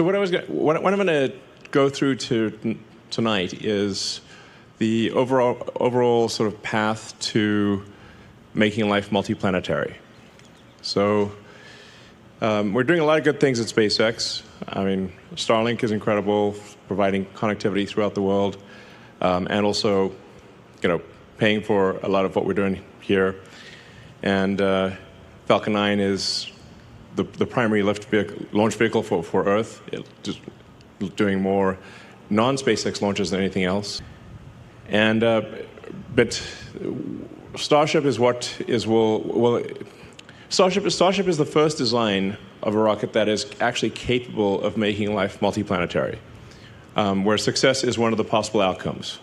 So what I'm going to go through tonight is the overall sort of path to making life multiplanetary. So we're doing a lot of good things at SpaceX. I mean, Starlink is incredible, providing connectivity throughout the world, and also, paying for a lot of what we're doing here. And Falcon 9 is the primary launch vehicle for Earth, just doing more non-SpaceX launches than anything else. And but Starship is Starship is the first design of a rocket that is actually capable of making life multiplanetary, where success is one of the possible outcomes.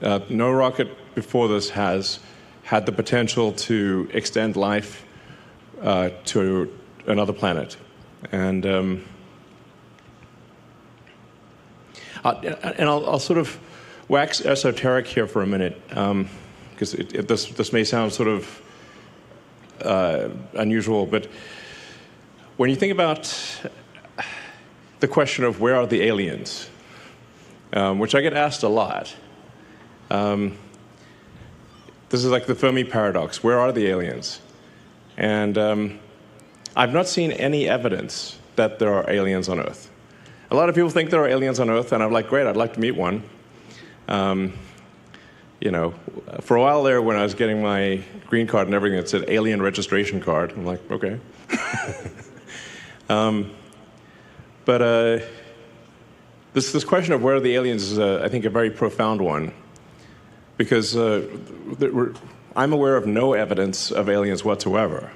No rocket before this has had the potential to extend life to another planet. And I'll sort of wax esoteric here for a minute, because this may sound sort of unusual, but when you think about the question of where are the aliens, which I get asked a lot, this is like the Fermi paradox. Where are the aliens? And I've not seen any evidence that there are aliens on Earth. A lot of people think there are aliens on Earth, and I'm like, great, I'd like to meet one. For a while there, when I was getting my green card and everything, it said alien registration card. I'm like, okay. But this question of where are the aliens is, I think, a very profound one, because I'm aware of no evidence of aliens whatsoever,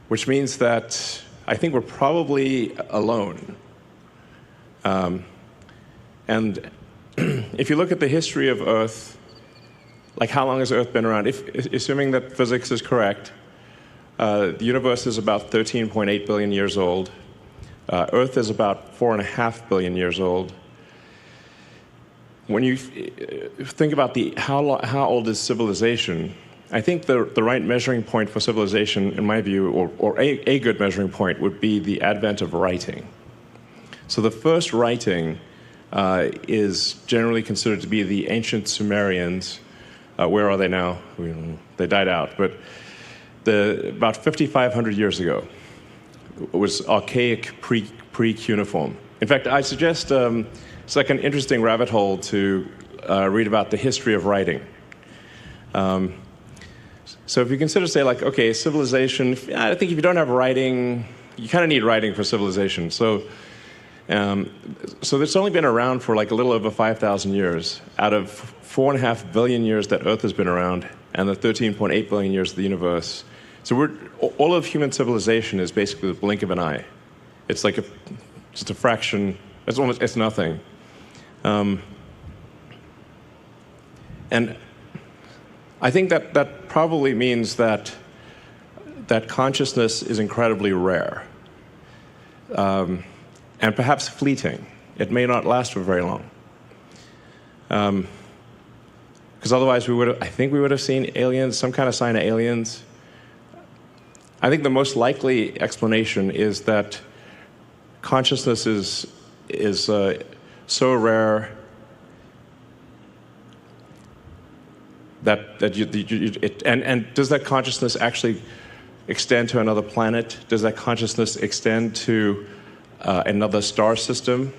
which means that I think we're probably alone. And if you look at the history of Earth, like how long has Earth been around? Assuming that physics is correct, the universe is about 13.8 billion years old. Earth is about 4.5 billion years old. When you think about how old is civilization, I think the right measuring point for civilization, in my view, or a good measuring point, would be the advent of writing. So the first writing is generally considered to be the ancient Sumerians. Where are they now? They died out. But about 5,500 years ago, it was archaic pre-cuneiform. In fact, I suggest it's like an interesting rabbit hole to read about the history of writing. So if you consider, say, like, okay, civilization, I think if you don't have writing, you kind of need writing for civilization. So it's only been around for like a little over 5,000 years out of 4.5 billion years that Earth has been around, and the 13.8 billion years of the universe. So all of human civilization is basically the blink of an eye. It's like just a fraction. It's nothing. And I think that probably means that consciousness is incredibly rare. And perhaps fleeting. It may not last for very long. Because otherwise I think we would have seen aliens, some kind of sign of aliens. I think the most likely explanation is that consciousness is so rare that and does that consciousness actually extend to another planet? Does that consciousness extend to another star system?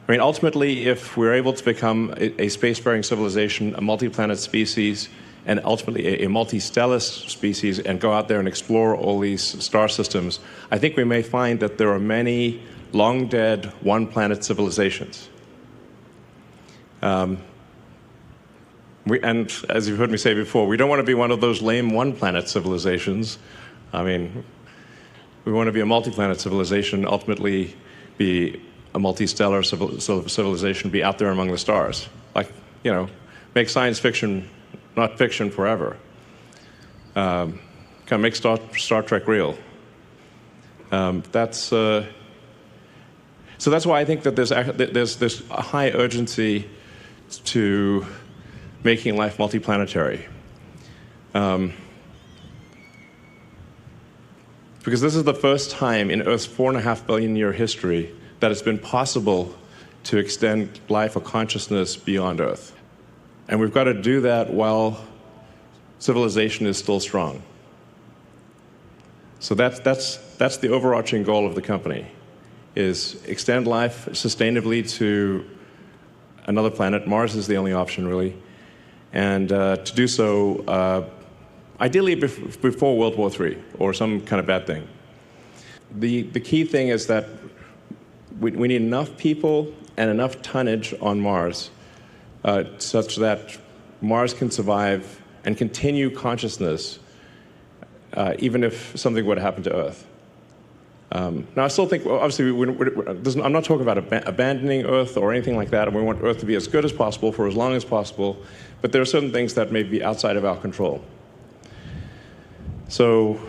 I mean, ultimately, if we're able to become a spacefaring civilization, a multi-planet species, and ultimately a multi-stellar species, and go out there and explore all these star systems, I think we may find that there are many long-dead one-planet civilizations. And as you've heard me say before, we don't want to be one of those lame one-planet civilizations. I mean, we want to be a multi-planet civilization, ultimately be a multi-stellar civilization, be out there among the stars. Like, make science fiction not fiction forever. Kind of make Star Trek real. So that's why I think that there's this high urgency to making life multiplanetary. because this is the first time in Earth's 4.5 billion year history that it's been possible to extend life or consciousness beyond Earth. And we've got to do that while civilization is still strong. So that's the overarching goal of the company, is extend life sustainably to another planet. Mars is the only option, really. And to do so, ideally before World War III or some kind of bad thing. The key thing is that we need enough people and enough tonnage on Mars such that Mars can survive and continue consciousness even if something would happen to Earth. Now, I still think, obviously, I'm not talking about abandoning Earth or anything like that, and we want Earth to be as good as possible for as long as possible, but there are certain things that may be outside of our control. So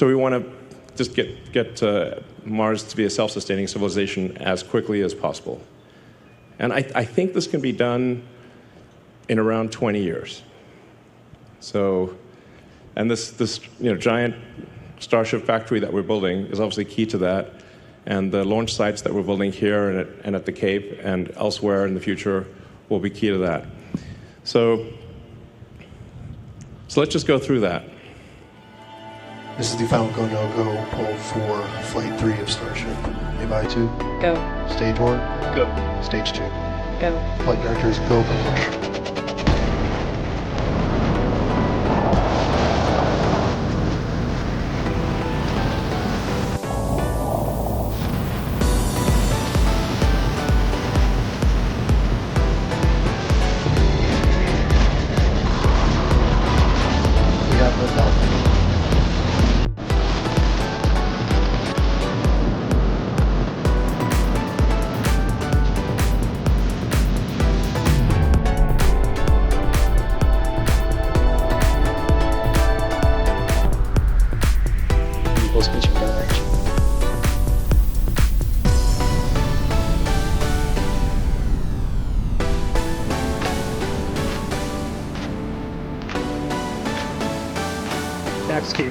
we want to just get Mars to be a self-sustaining civilization as quickly as possible. And I think this can be done in around 20 years. So, and this giant Starship factory that we're building is obviously key to that. And the launch sites that we're building here and at the Cape and elsewhere in the future will be key to that. So let's just go through that. This is the final go, no-go poll for Flight 3 of Starship. Levi 2. Go. Stage 1. Go. Stage 2. Go. Flight directors, go for push. We got lift off. Equals pitching direction. Next key.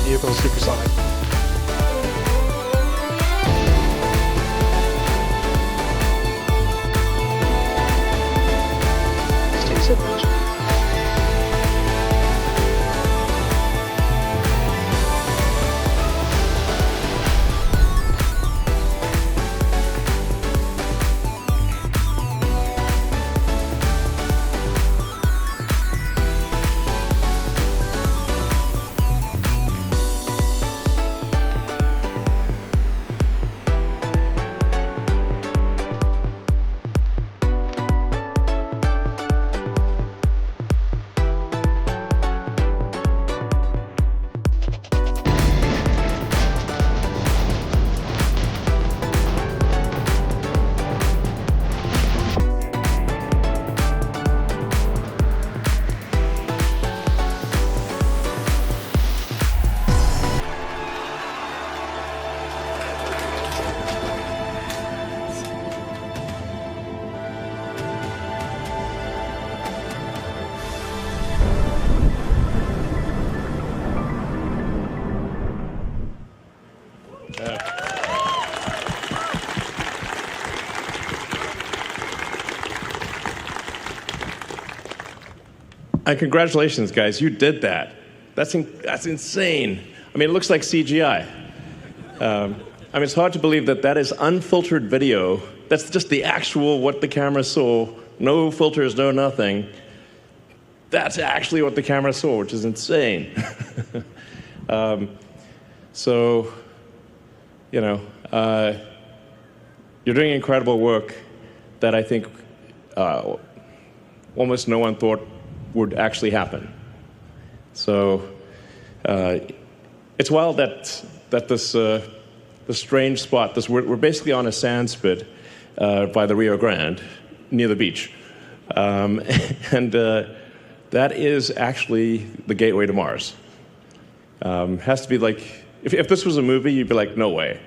Vehicle supersonic. Stay submerged. And congratulations, guys, you did that. That's insane. I mean, it looks like CGI. I mean, it's hard to believe that is unfiltered video. That's just the actual what the camera saw. No filters, no nothing. That's actually what the camera saw, which is insane. So, you're doing incredible work that I think almost no one thought would actually happen. So it's wild that this strange spot, we're basically on a sand spit by the Rio Grande, near the beach. And that is actually the gateway to Mars. Has to be like, if this was a movie, you'd be like, no way.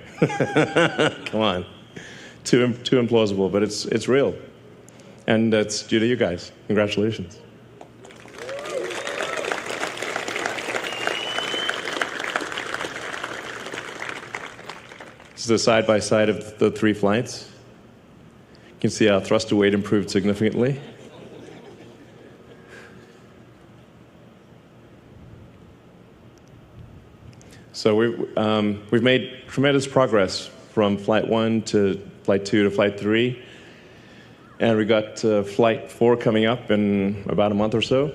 Come on. Too implausible, but it's real. And it's due to you guys. Congratulations. This is the side-by-side of the 3 flights. You can see our thrust to weight improved significantly. So we've made tremendous progress from Flight 1 to Flight 2 to Flight 3. And we got Flight 4 coming up in about a month or so.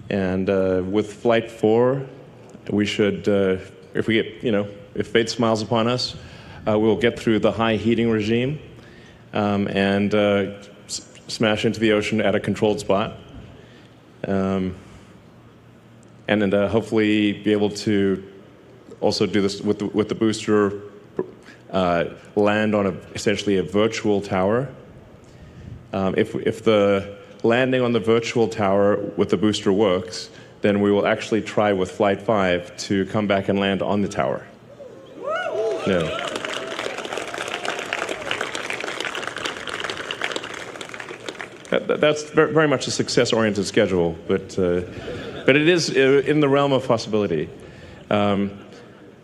And with Flight 4, we should, if we get, if fate smiles upon us, we'll get through the high heating regime and smash into the ocean at a controlled spot. And then hopefully be able to also do this with the booster, land on essentially a virtual tower. If the landing on the virtual tower with the booster works, then we will actually try with Flight 5 to come back and land on the tower. Yeah. That's very much a success-oriented schedule, but it is in the realm of possibility. But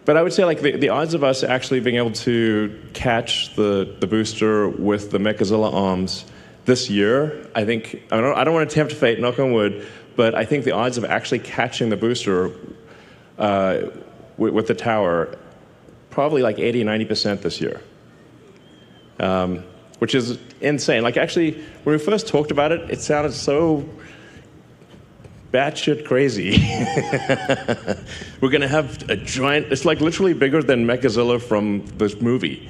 I would say, like, the odds of us actually being able to catch the booster with the Mechazilla arms this year, I think, I don't want to tempt fate, knock on wood, but I think the odds of actually catching the booster with the tower, probably like 80, 90% this year. Which is insane. Like, actually, when we first talked about it, it sounded so batshit crazy. We're going to have a giant, it's like literally bigger than Mechazilla from this movie.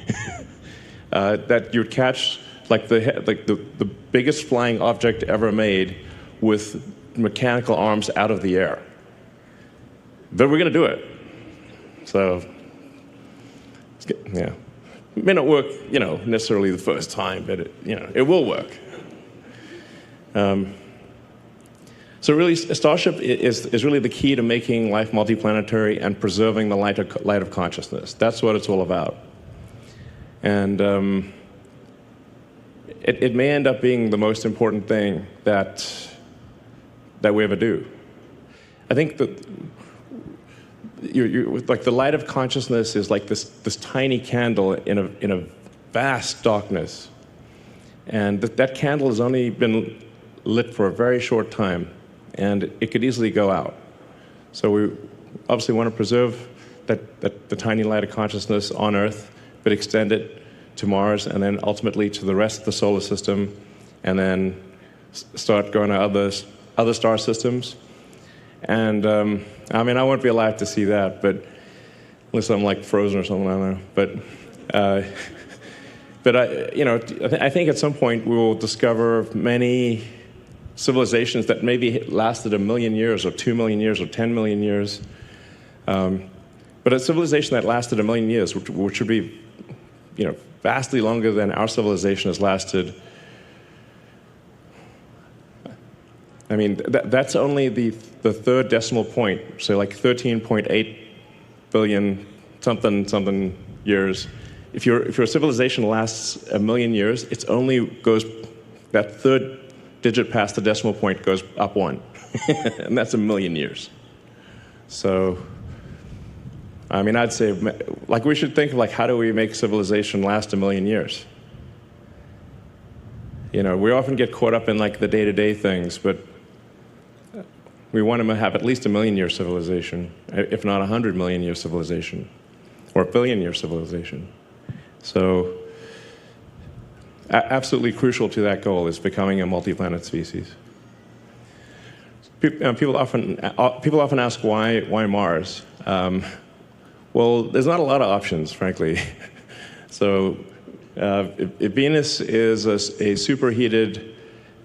That you'd catch like the biggest flying object ever made with mechanical arms out of the air. But we're going to do it. So, yeah. It may not work, necessarily the first time, but it will work. So really, Starship is really the key to making life multiplanetary and preserving the light of consciousness. That's what it's all about. And it may end up being the most important thing that we ever do. I think that like the light of consciousness is like this tiny candle in a vast darkness, and that candle has only been lit for a very short time, and it could easily go out. So we obviously want to preserve the tiny light of consciousness on Earth, but extend it to Mars, and then ultimately to the rest of the solar system, and then start going to other star systems. And I mean, I won't be alive to see that, but unless I'm like frozen or something, I don't know. But I think at some point we will discover many civilizations that maybe lasted 1 million years, or 2 million years, or 10 million years. But a civilization that lasted 1 million years, which would be, vastly longer than our civilization has lasted. I mean, that's only the third decimal point, so like 13.8 billion something years. If your civilization lasts 1 million years, it's only goes, that third digit past the decimal point goes up 1, and that's 1 million years. So, I mean, I'd say, like, we should think of, like, how do we make civilization last 1 million years? We often get caught up in, like, the day-to-day things, but we want to have at least 1 million-year civilization, if not 100 million-year civilization, or 1 billion-year civilization. So, absolutely crucial to that goal is becoming a multi-planet species. People often ask why Mars. Well, there's not a lot of options, frankly. So, Venus is a superheated,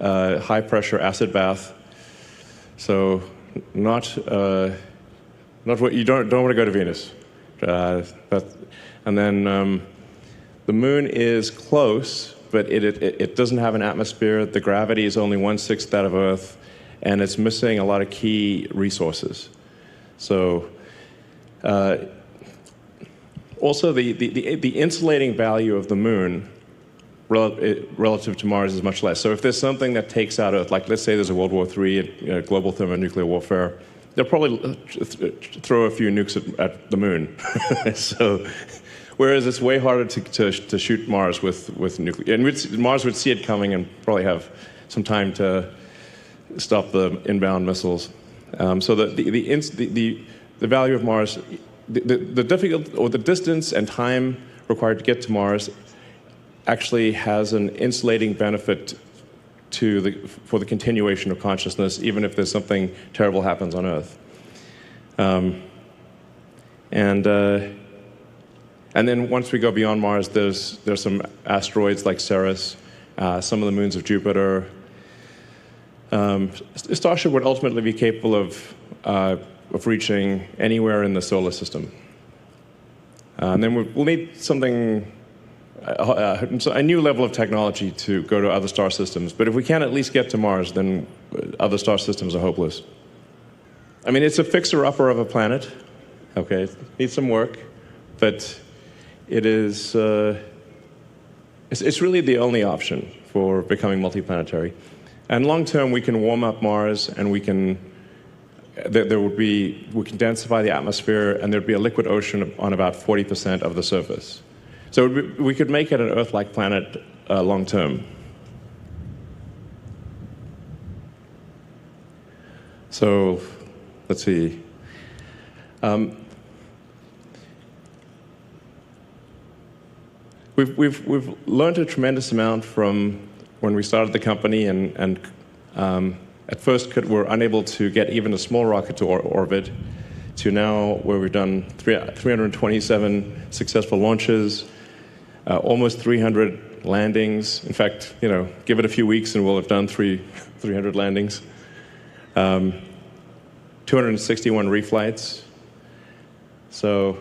high-pressure acid bath. So, not what you don't want to go to Venus. And then the Moon is close, but it doesn't have an atmosphere. The gravity is only 1/6 that of Earth, and it's missing a lot of key resources. So, also the insulating value of the Moon relative to Mars is much less. So if there's something that takes out Earth, like let's say there's a World War III, global thermonuclear warfare, they'll probably throw a few nukes at the Moon. So Whereas it's way harder to shoot Mars with nuclear. And Mars would see it coming and probably have some time to stop the inbound missiles. So the value of Mars, the distance and time required to get to Mars actually has an insulating benefit for the continuation of consciousness, even if there's something terrible happens on Earth. And then once we go beyond Mars, there's some asteroids like Ceres, some of the moons of Jupiter. Starship would ultimately be capable of reaching anywhere in the solar system. And then we'll need something, a new level of technology to go to other star systems. But if we can't at least get to Mars, then other star systems are hopeless. I mean, it's a fixer-upper of a planet. Okay, it needs some work, but it is. It's really the only option for becoming multiplanetary. And long term, we can warm up Mars, and we can densify the atmosphere, and there'd be a liquid ocean on about 40% of the surface. So we could make it an Earth-like planet long term. So let's see. We've learned a tremendous amount from when we started the company, and at first we're unable to get even a small rocket to orbit, to now where we've done 327 successful launches, almost 300 landings. In fact, give it a few weeks and we'll have done 300 landings. 261 reflights. So,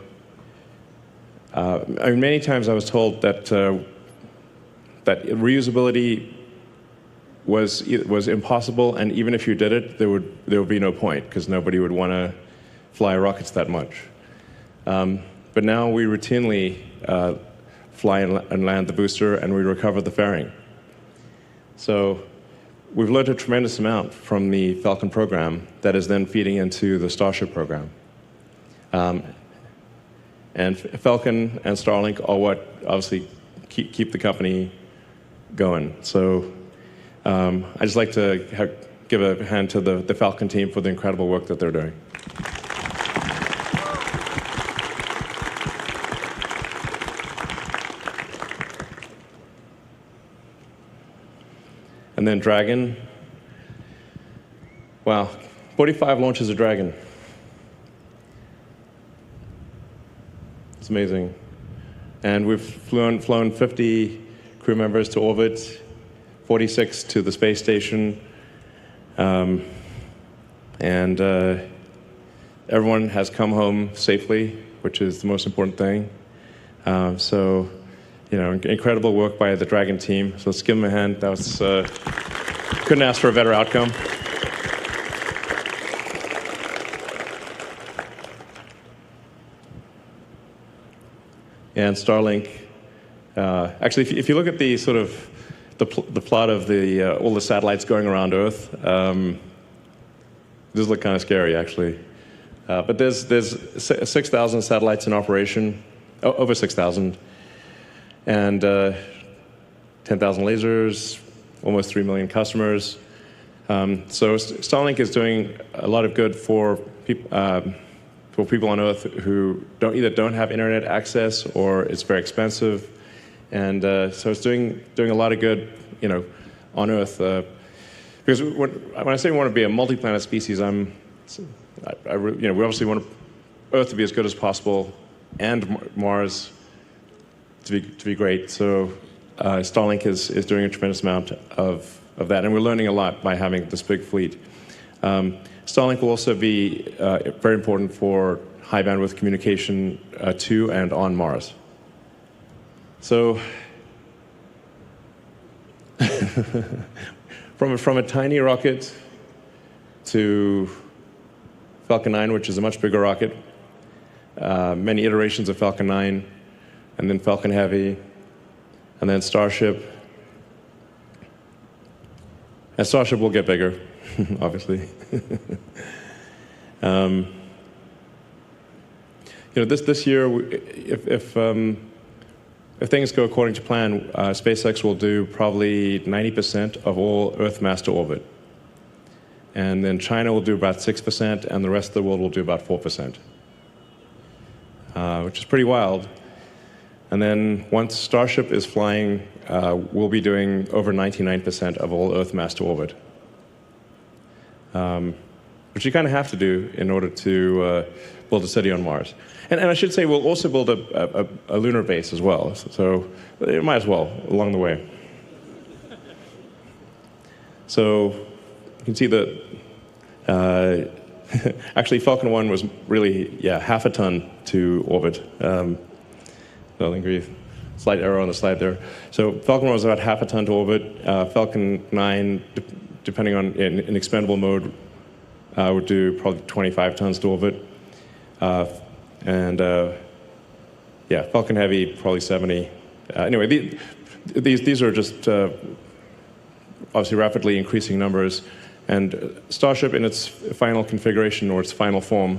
many times I was told that reusability was impossible, and even if you did it, there would be no point because nobody would want to fly rockets that much. But now we routinely fly and land the booster, and we recover the fairing. So we've learned a tremendous amount from the Falcon program that is then feeding into the Starship program. And Falcon and Starlink are what obviously keep the company going. So I'd just like to give a hand to the Falcon team for the incredible work that they're doing. And then Dragon. Wow, 45 launches of Dragon. It's amazing. And we've flown 50 crew members to orbit, 46 to the space station, and everyone has come home safely, which is the most important thing. So, incredible work by the Dragon team. So let's give them a hand. That was couldn't ask for a better outcome. And Starlink. Actually, if you look at the sort of the plot of all the satellites going around Earth, this looks kind of scary, actually. But there's 6,000 satellites in operation, over 6,000, and 10,000 lasers, almost 3 million customers. So Starlink is doing a lot of good for people on Earth who either don't have internet access or it's very expensive, and so it's doing a lot of good, on Earth. Because when I say we want to be a multi-planet species, we obviously want Earth to be as good as possible, and Mars to be great. So Starlink is doing a tremendous amount of that, and we're learning a lot by having this big fleet. Starlink will also be very important for high bandwidth communication to and on Mars. So, from a tiny rocket to Falcon 9, which is a much bigger rocket, many iterations of Falcon 9, and then Falcon Heavy, and then Starship. And Starship will get bigger, obviously. this year, if things go according to plan, SpaceX will do probably 90% of all Earth mass to orbit. And then China will do about 6%, and the rest of the world will do about 4%, which is pretty wild. And then once Starship is flying, we'll be doing over 99% of all Earth mass to orbit, which you kind of have to do in order to build a city on Mars. And I should say we'll also build a lunar base as well, so it might as well along the way. So you can see that actually Falcon 1 was really, half a ton to orbit. I think we slight error on the slide there. So Falcon 1 was about half a ton to orbit. Falcon 9, depending on in expendable mode, would do probably 25 tons to orbit. Falcon Heavy, probably 70. Anyway, these are just obviously rapidly increasing numbers. And Starship in its final configuration or its final form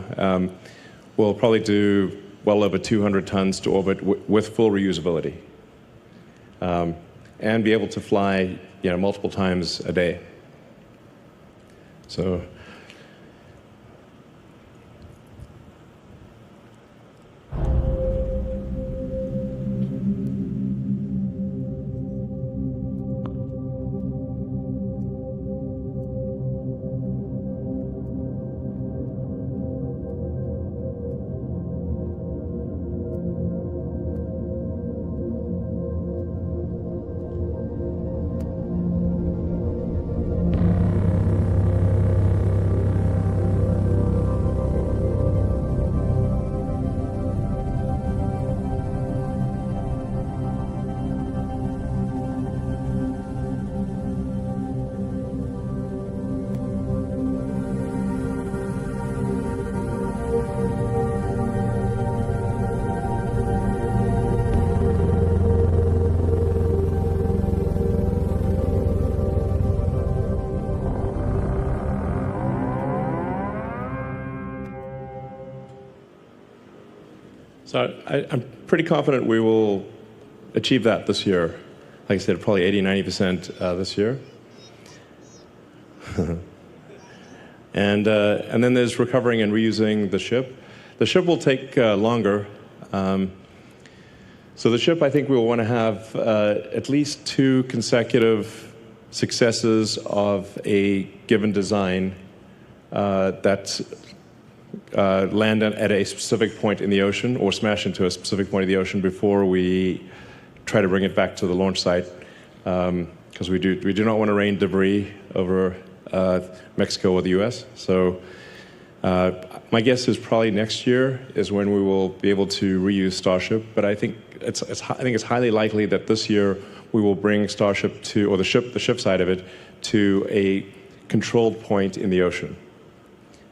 will probably do well over 200 tons to orbit with full reusability, and be able to fly multiple times a day. So I'm pretty confident we will achieve that this year. Like I said, probably 80–90% this year. And then there's recovering and reusing the ship. The ship will take longer. So the ship, I think we will want to have at least 2 consecutive successes of a given design that land at a specific point in the ocean or smash into a specific point of the ocean before we try to bring it back to the launch site, because we do not want to rain debris over Mexico or the U.S. So my guess is probably next year is when we will be able to reuse Starship. But I think it's highly likely that this year we will bring Starship to, or the ship side of it, to a controlled point in the ocean.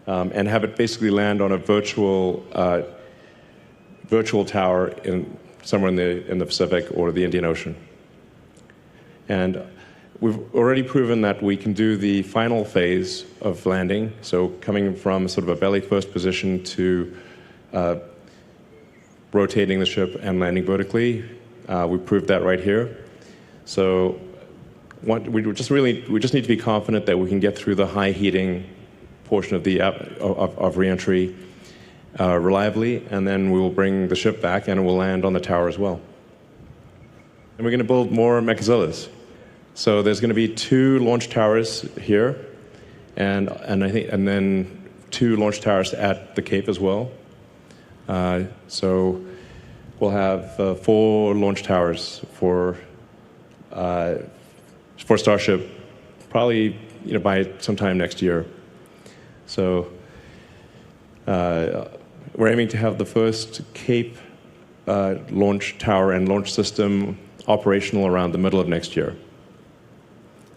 And have it basically land on a virtual tower somewhere in the Pacific or the Indian Ocean. And we've already proven that we can do the final phase of landing, so coming from sort of a belly-first position to rotating the ship and landing vertically. We proved that right here. So we just need to be confident that we can get through the high heating portion of re-entry reliably, and then we will bring the ship back and it will land on the tower as well. And we're going to build more Mechazillas. So there's going to be 2 launch towers here, and then 2 launch towers at the Cape as well. So we'll have 4 launch towers for Starship, probably by sometime next year. So we're aiming to have the first Cape launch tower and launch system operational around the middle of next year.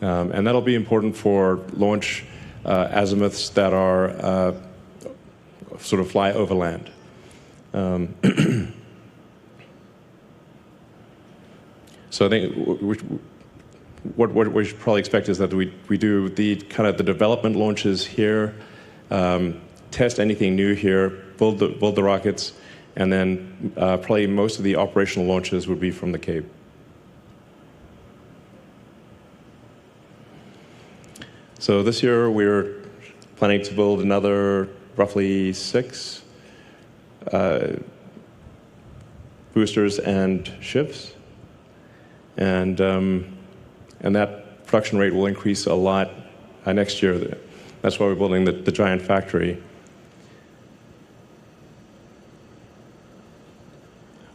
And that'll be important for launch azimuths that are sort of fly over land. So I think what we should probably expect is that we do the development launches here, test anything new here, build the rockets, and then probably most of the operational launches would be from the Cape. So this year we're planning to build another roughly 6 boosters and ships, and that production rate will increase a lot next year. That's why we're building the giant factory.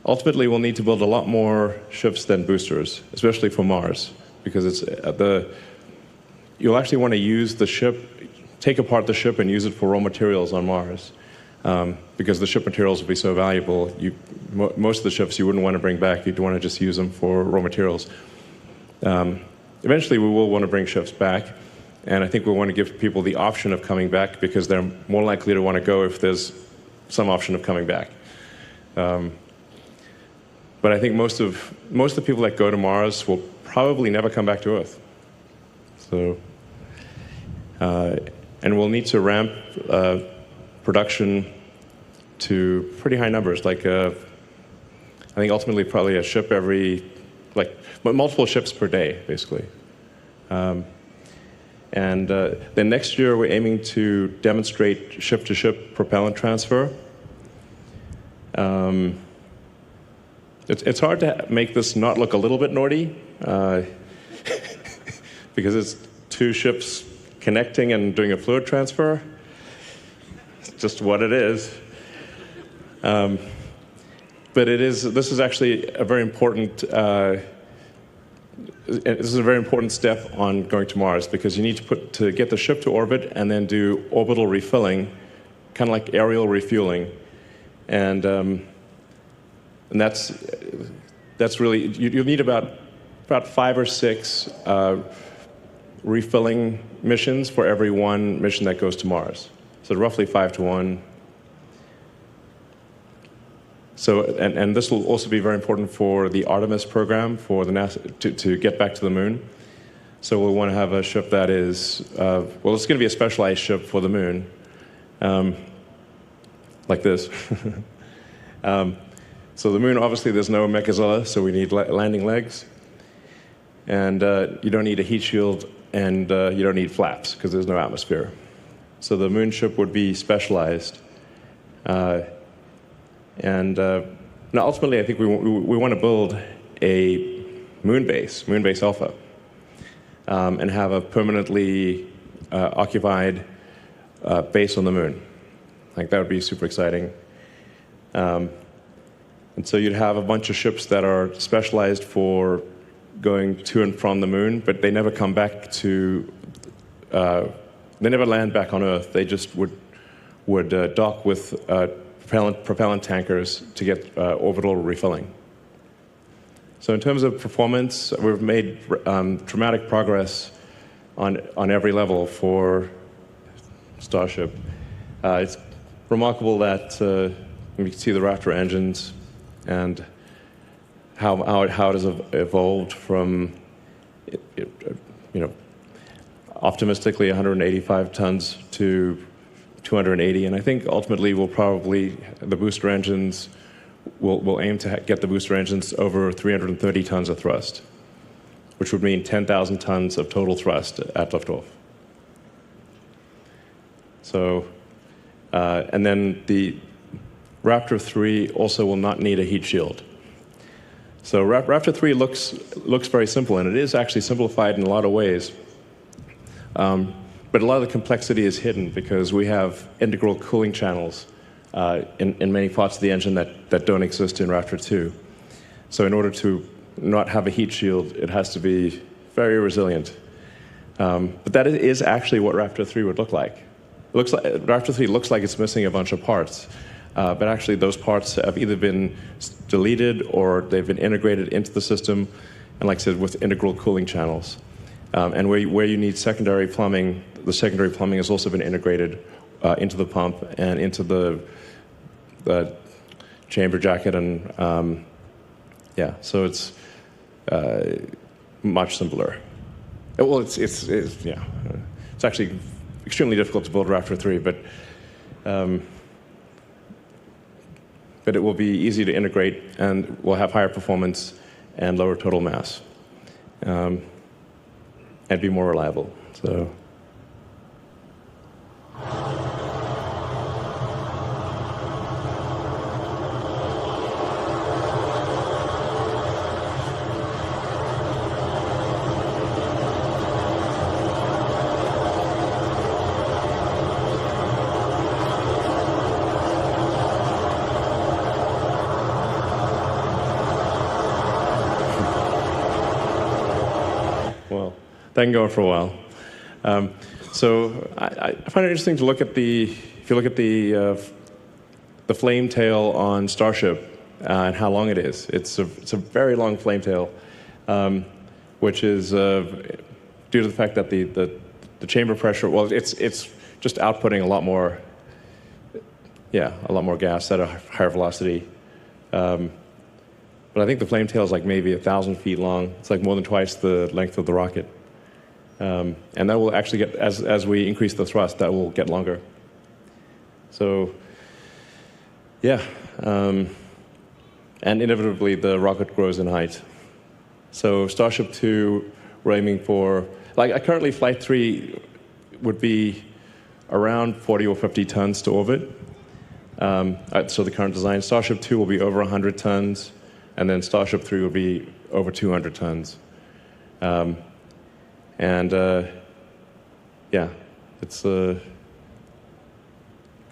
Ultimately, we'll need to build a lot more ships than boosters, especially for Mars, because it's you'll actually want to use the ship, take apart the ship and use it for raw materials on Mars, because the ship materials will be so valuable. Most of the ships you wouldn't want to bring back. You'd want to just use them for raw materials. Eventually, we will want to bring ships back, and I think we'll want to give people the option of coming back because they're more likely to want to go if there's some option of coming back. But I think most of the people that go to Mars will probably never come back to Earth. So, and we'll need to ramp production to pretty high numbers. Like, I think ultimately probably a ship every, multiple ships per day, basically. And then next year we're aiming to demonstrate ship-to-ship propellant transfer. It's hard to make this not look a little bit naughty, because it's 2 ships connecting and doing a fluid transfer. It's just what it is. But this is actually a very important step on going to Mars, because you need to get the ship to orbit and then do orbital refilling, kind of like aerial refueling, and that's really you'll need about 5 or 6 refilling missions for every 1 mission that goes to Mars. So roughly 5 to 1. So, and this will also be very important for the Artemis program for the NASA to get back to the moon. So we'll want to have a ship that is, it's going to be a specialized ship for the moon, like this. So the moon, obviously, there's no mechazilla, so we need landing legs. And you don't need a heat shield, and you don't need flaps, because there's no atmosphere. So the moon ship would be specialized. Now, ultimately, I think we want to build a moon base Alpha, and have a permanently occupied base on the moon. Like, that would be super exciting. And so you'd have a bunch of ships that are specialized for going to and from the moon, but they never come back to, they never land back on Earth. They just would dock with propellant tankers to get orbital refilling. So in terms of performance, we've made dramatic progress on every level for Starship. It's remarkable that you can see the Raptor engines and how it has evolved from, optimistically 185 tons to 280, and I think ultimately the booster engines will aim to get the booster engines over 330 tons of thrust, which would mean 10,000 tons of total thrust at liftoff. So, and then the Raptor 3 also will not need a heat shield. So Raptor 3 looks very simple, and it is actually simplified in a lot of ways. But a lot of the complexity is hidden because we have integral cooling channels in many parts of the engine that don't exist in Raptor 2. So in order to not have a heat shield, it has to be very resilient. But that is actually what Raptor 3 would look like. Raptor 3 looks like it's missing a bunch of parts. But actually, those parts have either been deleted or they've been integrated into the system, and like I said, with integral cooling channels. And where you need secondary plumbing, the secondary plumbing has also been integrated into the pump and into the chamber jacket, and so it's much simpler. Well, it's actually extremely difficult to build Raptor 3, but but it will be easy to integrate and will have higher performance and lower total mass, and be more reliable. So. Well, that can go on for a while. So I find it interesting to look at if you look at the flame tail on Starship and how long it is. It's a very long flame tail, which is due to the fact that the chamber pressure. Well, it's just outputting a lot more gas at a higher velocity. But I think the flame tail is like maybe 1,000 feet long. It's like more than twice the length of the rocket. And that will actually get, as we increase the thrust, that will get longer. So, yeah. And inevitably, the rocket grows in height. So Starship 2, we're aiming for, currently Flight 3 would be around 40 or 50 tons to orbit. So the current design. Starship 2 will be over 100 tons. And then Starship 3 will be over 200 tons. It's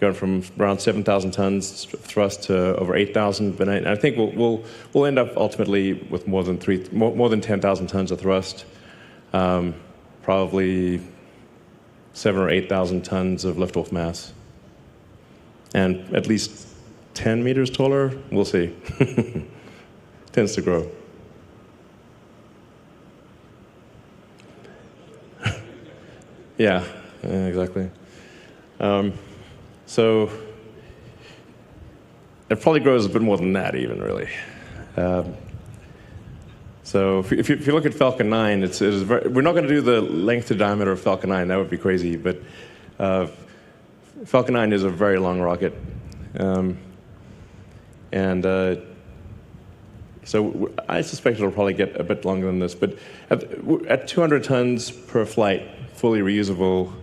going from around 7,000 tons thrust to over 8,000. But I think we'll end up ultimately with more than 10,000 tons of thrust, probably 7,000 or 8,000 tons of liftoff mass, and at least 10 meters taller. We'll see. Tends to grow. Yeah, exactly. So it probably grows a bit more than that, even, really. So if you look at Falcon 9, we're not going to do the length to diameter of Falcon 9. That would be crazy. But Falcon 9 is a very long rocket. So I suspect it'll probably get a bit longer than this, but at 200 tons per flight, fully reusable,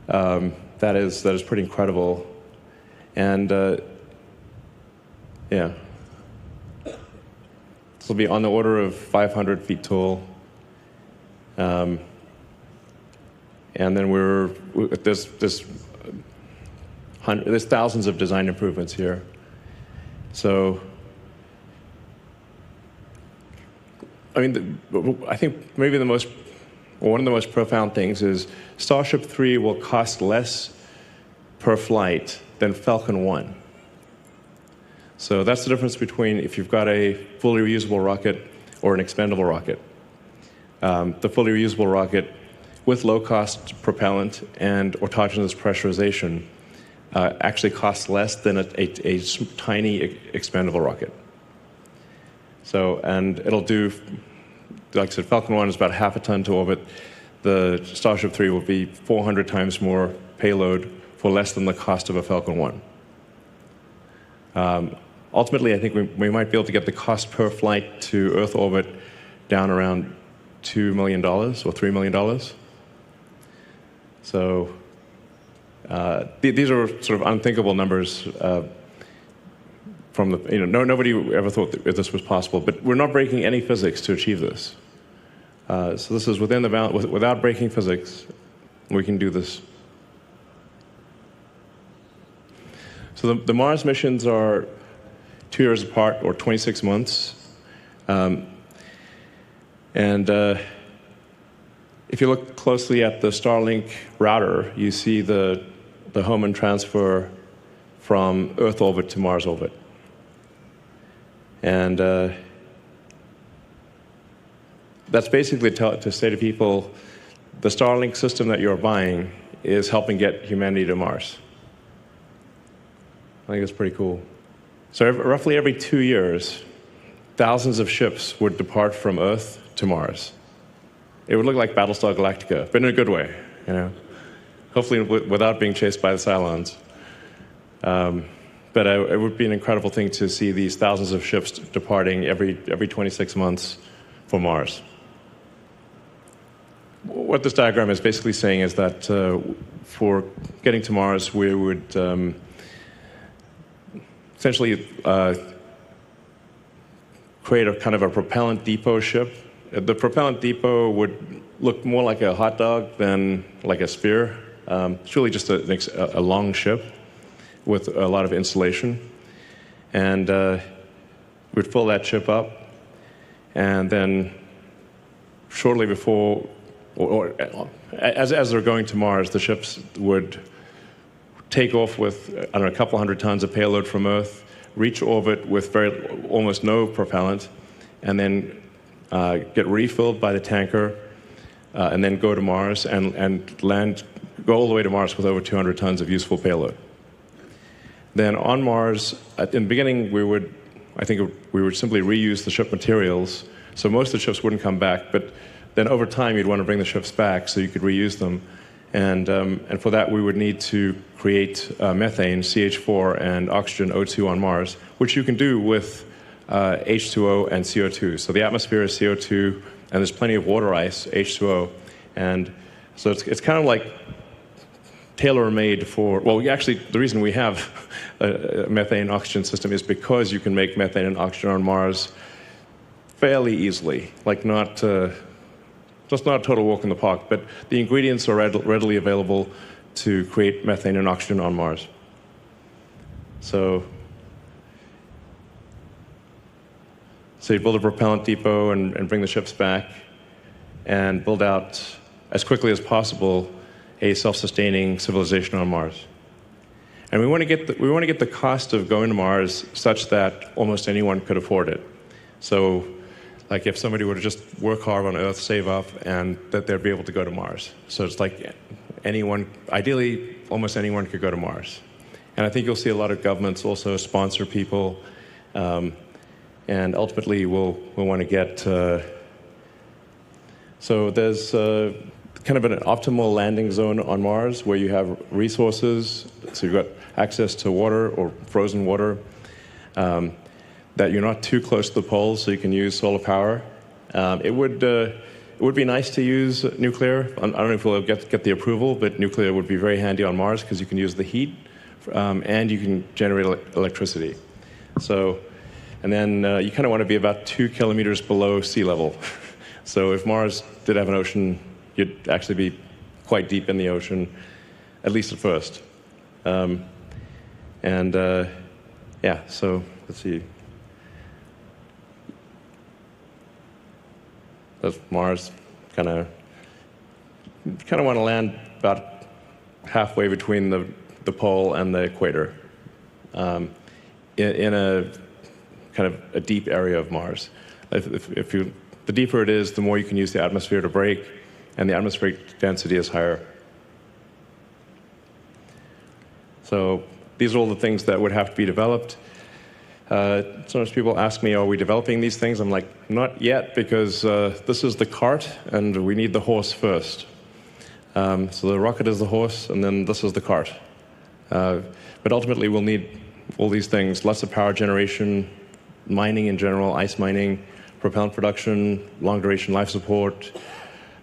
that is pretty incredible. And this will be on the order of 500 feet tall. And then there's thousands of design improvements here. So. I think maybe one of the most profound things is Starship 3 will cost less per flight than Falcon 1. So that's the difference between if you've got a fully reusable rocket or an expendable rocket. The fully reusable rocket with low-cost propellant and autogenous pressurization actually costs less than a tiny expendable rocket. So, and it'll do, like I said, Falcon 1 is about half a ton to orbit. The Starship 3 will be 400 times more payload for less than the cost of a Falcon 1. Ultimately, I think we might be able to get the cost per flight to Earth orbit down around $2 million or $3 million. So these are sort of unthinkable numbers. Nobody ever thought that this was possible, but we're not breaking any physics to achieve this. So this is within the bound, without breaking physics, we can do this. So the Mars missions are 2 years apart, or 26 months. If you look closely at the Starlink router, you see the home and transfer from Earth orbit to Mars orbit. And that's basically to say to people, the Starlink system that you're buying is helping get humanity to Mars. I think it's pretty cool. So roughly every 2 years, thousands of ships would depart from Earth to Mars. It would look like Battlestar Galactica, but in a good way, Hopefully without being chased by the Cylons. but it would be an incredible thing to see these thousands of ships departing every 26 months for Mars. What this diagram is basically saying is that for getting to Mars, we would essentially create a kind of a propellant depot ship. The propellant depot would look more like a hot dog than like a spear. It's really just a long ship with a lot of insulation. And we'd fill that ship up, and then shortly before, or as they're going to Mars, the ships would take off with, I don't know, a couple hundred tons of payload from Earth, reach orbit with almost no propellant, and then get refilled by the tanker, and then go to Mars and land, go all the way to Mars with over 200 tons of useful payload. Then on Mars, in the beginning, we would simply reuse the ship materials, so most of the ships wouldn't come back, but then over time, you'd want to bring the ships back so you could reuse them. And for that, we would need to create methane, CH4, and oxygen, O2 on Mars, which you can do with H2O and CO2. So the atmosphere is CO2, and there's plenty of water ice, H2O. And so it's kind of like tailor-made for, well, actually, the reason we have a methane oxygen system is because you can make methane and oxygen on Mars fairly easily, like not... It's not a total walk in the park, but the ingredients are readily available to create methane and oxygen on Mars. So you build a propellant depot and bring the ships back, and build out as quickly as possible a self-sustaining civilization on Mars. And we want to get the cost of going to Mars such that almost anyone could afford it. So, like if somebody were to just work hard on Earth, save up, and that they'd be able to go to Mars. So it's like anyone, ideally, almost anyone could go to Mars. And I think you'll see a lot of governments also sponsor people, and ultimately we'll want to get, so there's kind of an optimal landing zone on Mars where you have resources, so you've got access to water or frozen water, that you're not too close to the poles, so you can use solar power. It would be nice to use nuclear. I don't know if we'll get the approval, but nuclear would be very handy on Mars because you can use the heat, and you can generate electricity. So, and then you kind of want to be about 2 kilometers below sea level. So if Mars did have an ocean, you'd actually be quite deep in the ocean, at least at first. Yeah, so let's see. That's Mars, kind of want to land about halfway between the pole and the equator, in a kind of a deep area of Mars. The deeper it is, the more you can use the atmosphere to brake, and the atmospheric density is higher. So these are all the things that would have to be developed. Sometimes people ask me, are we developing these things? I'm like, not yet, because this is the cart, and we need the horse first. So the rocket is the horse, and then this is the cart. But ultimately, we'll need all these things, lots of power generation, mining in general, ice mining, propellant production, long-duration life support,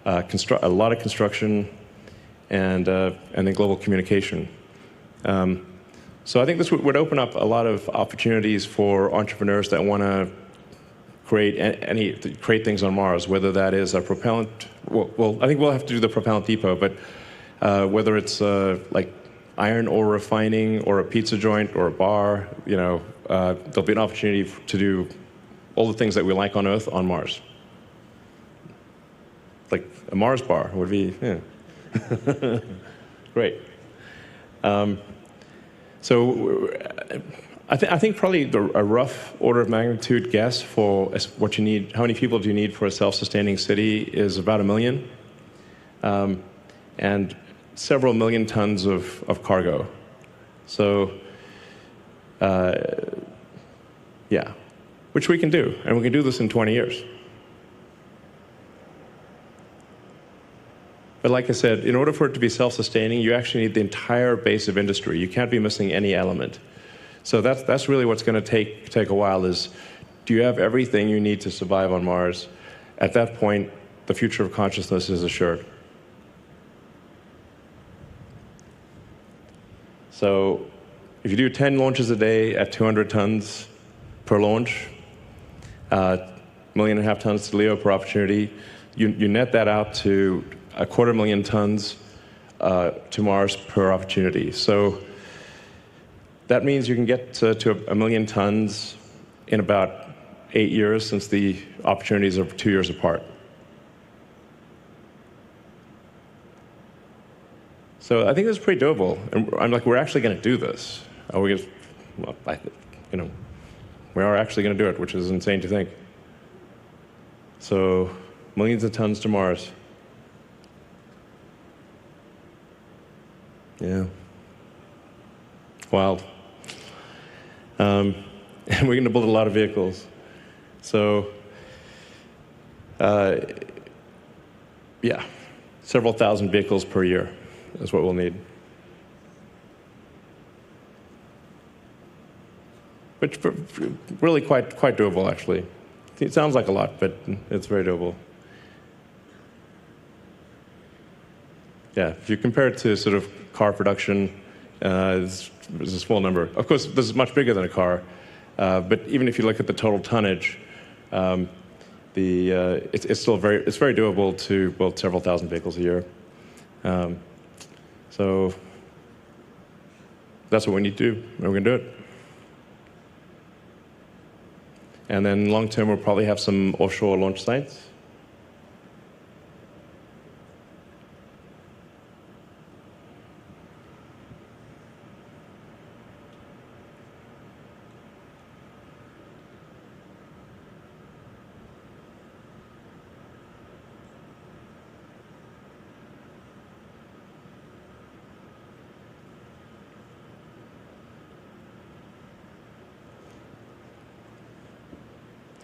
a lot of construction, and then global communication. So I think this would open up a lot of opportunities for entrepreneurs that want to create things on Mars, whether that is a propellant. Well, I think we'll have to do the propellant depot, but whether it's like iron ore refining or a pizza joint or a bar, there'll be an opportunity to do all the things that we like on Earth on Mars. Like a Mars bar would be, yeah. Great. So I think probably a rough order of magnitude guess for what you need, how many people do you need for a self-sustaining city is about 1 million, and several million tons of cargo. So, yeah, which we can do, and we can do this in 20 years. But like I said, in order for it to be self-sustaining, you actually need the entire base of industry. You can't be missing any element. So that's really what's going to take a while is, do you have everything you need to survive on Mars? At that point, the future of consciousness is assured. So if you do 10 launches a day at 200 tons per launch, 1.5 million tons to LEO per opportunity, you net that out to 250,000 tons to Mars per opportunity. So that means you can get to 1 million tons in about 8 years, since the opportunities are 2 years apart. So I think this is pretty doable. And I'm like, we're actually going to do this. Are we well, we are actually going to do it, which is insane to think. So millions of tons to Mars. Yeah. Wild. And we're going to build a lot of vehicles. So, yeah, several thousand vehicles per year is what we'll need. Which really quite doable, actually. It sounds like a lot, but it's very doable. Yeah, if you compare it to sort of car production, it's a small number. Of course, this is much bigger than a car, but even if you look at the total tonnage, it's still very doable to build several thousand vehicles a year. So that's what we need to do, and we're going to do it. And then long term, we'll probably have some offshore launch sites.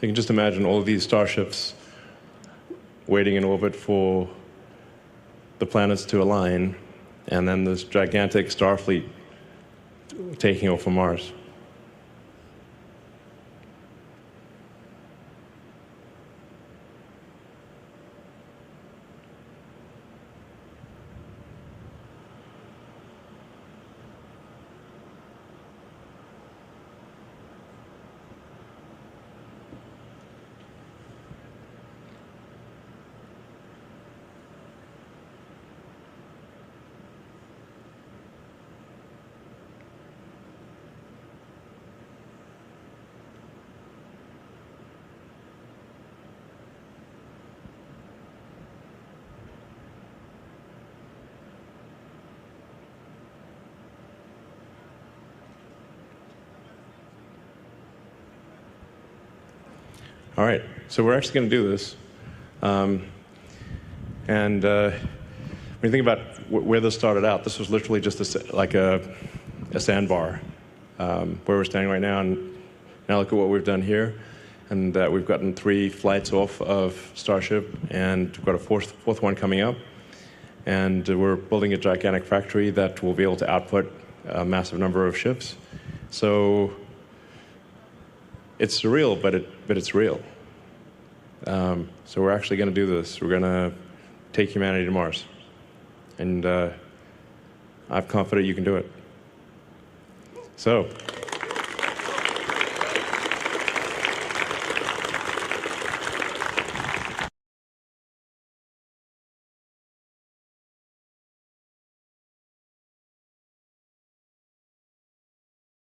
You can just imagine all of these starships waiting in orbit for the planets to align, and then this gigantic Starfleet taking off from Mars. All right, so we're actually going to do this. When you think about where this started out, this was literally just like a sandbar where we're standing right now. And now look at what we've done here. And we've gotten 3 flights off of Starship, and we've got a fourth one coming up. And we're building a gigantic factory that will be able to output a massive number of ships. So it's surreal, but it's real. So we're actually going to do this. We're going to take humanity to Mars. And I'm confident you can do it. So